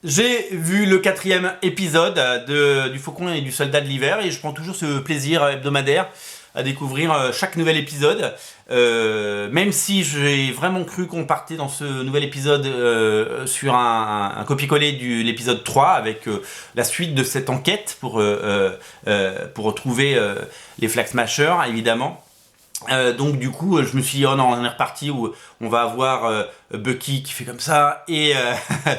J'ai vu le 4e épisode du Faucon et du Soldat de l'Hiver et je prends toujours ce plaisir hebdomadaire à découvrir chaque nouvel épisode. Même si j'ai vraiment cru qu'on partait dans ce nouvel épisode sur un copier-coller de l'épisode 3 avec la suite de cette enquête pour retrouver les Flag Smashers, évidemment. Donc du coup je me suis dit oh non, on est reparti où on va avoir Bucky qui fait comme ça et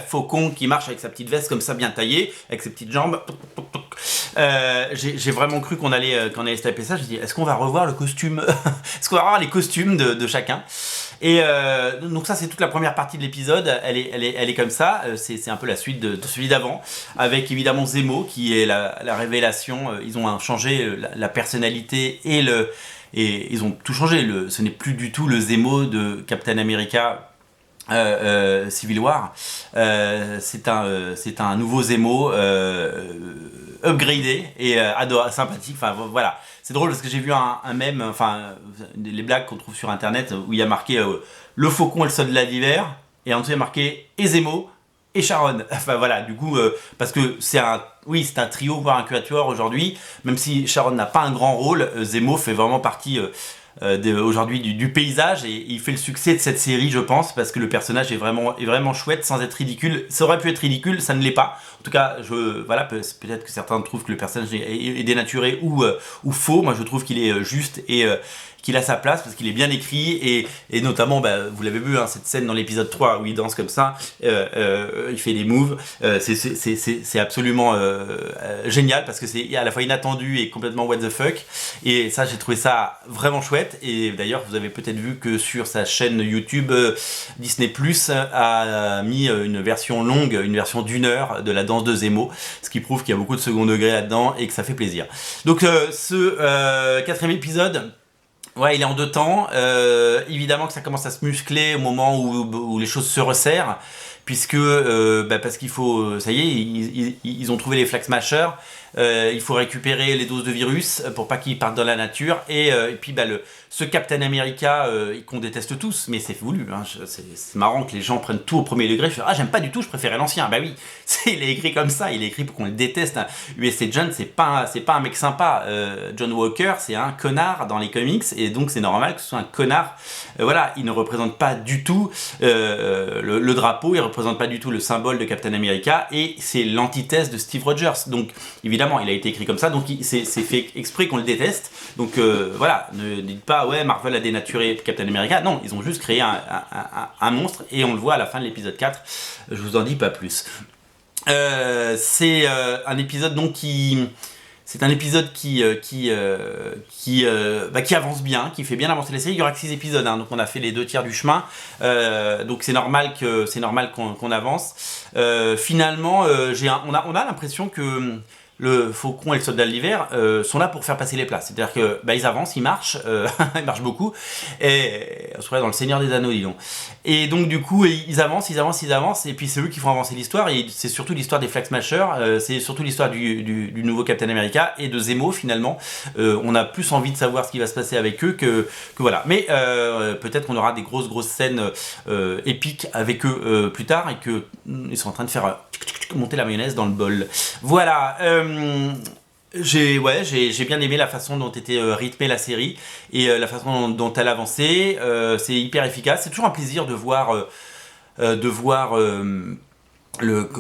Faucon qui marche avec sa petite veste comme ça bien taillée avec ses petites jambes. J'ai vraiment cru qu'on allait se taper ça. J'ai dit est-ce qu'on va revoir le costume est-ce qu'on va revoir les costumes de chacun. Et donc ça c'est toute la première partie de l'épisode, elle est comme ça, c'est un peu la suite de celui d'avant, avec évidemment Zemo qui est la révélation. Ils ont changé la personnalité et ils ont tout changé. Ce n'est plus du tout le Zemo de Captain America Civil War. C'est un nouveau Zemo upgradé et sympathique. Enfin voilà, c'est drôle parce que j'ai vu un mème, enfin les blagues qu'on trouve sur internet où il y a marqué le Faucon et le Soldat d'Hiver et en dessous il y a marqué et Zemo et Sharon. Enfin voilà, du coup parce que c'est un trio voire un quatuor aujourd'hui, même si Sharon n'a pas un grand rôle. Zemo fait vraiment partie aujourd'hui du paysage et il fait le succès de cette série, je pense, parce que le personnage est vraiment chouette sans être ridicule. Ça aurait pu être ridicule, ça ne l'est pas. En tout cas, voilà, peut-être que certains trouvent que le personnage est dénaturé ou faux. Moi je trouve qu'il est juste et qu'il a sa place parce qu'il est bien écrit et notamment vous l'avez vu cette scène dans l'épisode 3 où il danse comme ça, il fait des moves, c'est absolument génial parce que c'est à la fois inattendu et complètement what the fuck, et ça j'ai trouvé ça vraiment chouette. Et d'ailleurs vous avez peut-être vu que sur sa chaîne YouTube Disney Plus a mis une version longue, une version d'1 heure de la danse de Zemo, ce qui prouve qu'il y a beaucoup de second degré là-dedans et que ça fait plaisir. Donc ce 4e épisode, ouais, il est en 2 temps. Évidemment que ça commence à se muscler au moment où les choses se resserrent, puisque parce qu'il faut, ça y est, ils ont trouvé les Flag Smashers. Il faut récupérer les doses de virus pour pas qu'ils partent dans la nature et puis ce Captain America qu'on déteste tous, mais c'est voulu, hein. C'est marrant que les gens prennent tout au premier degré. J'aime pas du tout, je préférais l'ancien. Bah oui, il est écrit comme ça, il est écrit pour qu'on le déteste. USC John, c'est pas un mec sympa. John Walker, c'est un connard dans les comics et donc c'est normal que ce soit un connard. Voilà, il ne représente pas du tout le drapeau, il représente pas du tout le symbole de Captain America et c'est l'antithèse de Steve Rogers. Donc évidemment il a été écrit comme ça, donc c'est fait exprès qu'on le déteste. Donc voilà, ne dites pas ouais Marvel a dénaturé Captain America. Non, ils ont juste créé un monstre et on le voit à la fin de l'épisode 4. Je vous en dis pas plus. C'est un épisode donc qui avance bien, qui fait bien avancer la série. Il y aura que 6 épisodes, hein, donc on a fait les 2 tiers du chemin. Donc c'est normal qu'on avance. Finalement, on a l'impression que le Faucon et le Soldat de l'Hiver sont là pour faire passer les places. C'est-à-dire que ils avancent, ils marchent, ils marchent beaucoup. Et on se croirait dans le Seigneur des Anneaux, dis donc. Et donc du coup, ils avancent, et puis c'est eux qui font avancer l'histoire. Et c'est surtout l'histoire des Flag Smashers, c'est surtout l'histoire du nouveau Captain America et de Zemo finalement. On a plus envie de savoir ce qui va se passer avec eux que voilà. Mais peut-être qu'on aura des grosses scènes épiques avec eux plus tard et que ils sont en train de faire monter la mayonnaise dans le bol. Voilà. J'ai bien aimé la façon dont était rythmée la série et la façon dont elle avançait. C'est hyper efficace. C'est toujours un plaisir de voir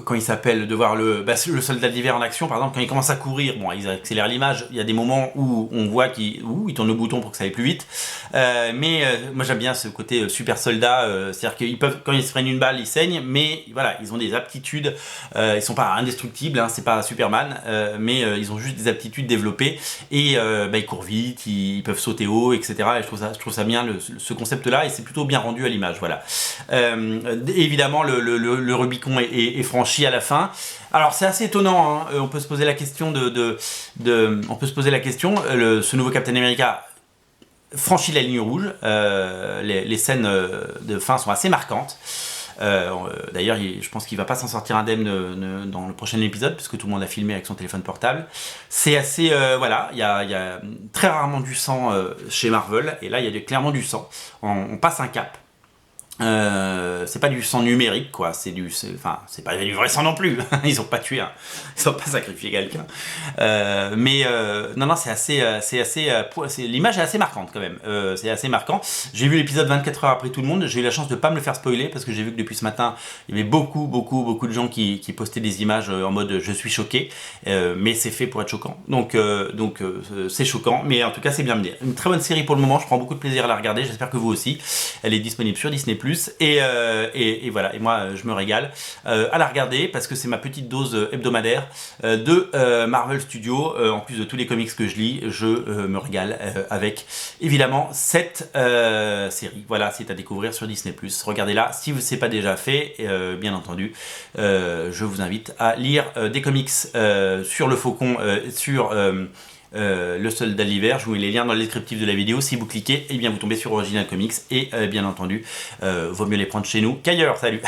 quand il s'appelle, de voir le Soldat d'Hiver en action, par exemple, quand il commence à courir, bon, ils accélèrent l'image, il y a des moments où on voit qu'il tourne le bouton pour que ça aille plus vite, mais moi j'aime bien ce côté super soldat, c'est-à-dire qu'ils peuvent, quand ils se prennent une balle, ils saignent, mais voilà, ils ont des aptitudes, ils sont pas indestructibles, hein, c'est pas Superman, mais ils ont juste des aptitudes développées, et ils courent vite, ils peuvent sauter haut, etc., et je trouve ça bien, ce concept-là, et c'est plutôt bien rendu à l'image, voilà. Évidemment, le Rubicon est franchi à la fin. Alors c'est assez étonnant, hein. On peut se poser la question ce nouveau Captain America franchit la ligne rouge. Les scènes de fin sont assez marquantes. D'ailleurs, je pense qu'il va pas s'en sortir indemne dans le prochain épisode, puisque tout le monde a filmé avec son téléphone portable. C'est assez, voilà, il y a très rarement du sang chez Marvel, et là il y a clairement du sang. On passe un cap. C'est pas du sang numérique, quoi. Enfin, c'est pas du vrai sang non plus. Ils ont pas tué, ils ont pas sacrifié quelqu'un. Non, l'image est assez marquante quand même. C'est assez marquant. J'ai vu l'épisode 24 heures après tout le monde. J'ai eu la chance de pas me le faire spoiler parce que j'ai vu que depuis ce matin, il y avait beaucoup de gens qui postaient des images en mode je suis choqué. Mais c'est fait pour être choquant. Donc c'est choquant. Mais en tout cas, c'est bien mené. Une très bonne série pour le moment. Je prends beaucoup de plaisir à la regarder. J'espère que vous aussi. Elle est disponible sur Disney+. Et voilà, et moi je me régale à la regarder parce que c'est ma petite dose hebdomadaire de Marvel Studios. En plus de tous les comics que je lis, je me régale avec évidemment cette série. Voilà, c'est à découvrir sur Disney+. Regardez-la si ce n'est pas déjà fait, bien entendu. Je vous invite à lire des comics sur le Faucon, sur le soldat de l'hiver. Je vous mets les liens dans le descriptif de la vidéo. Si vous cliquez, eh bien vous tombez sur Original Comics et bien entendu, vaut mieux les prendre chez nous qu'ailleurs. Salut.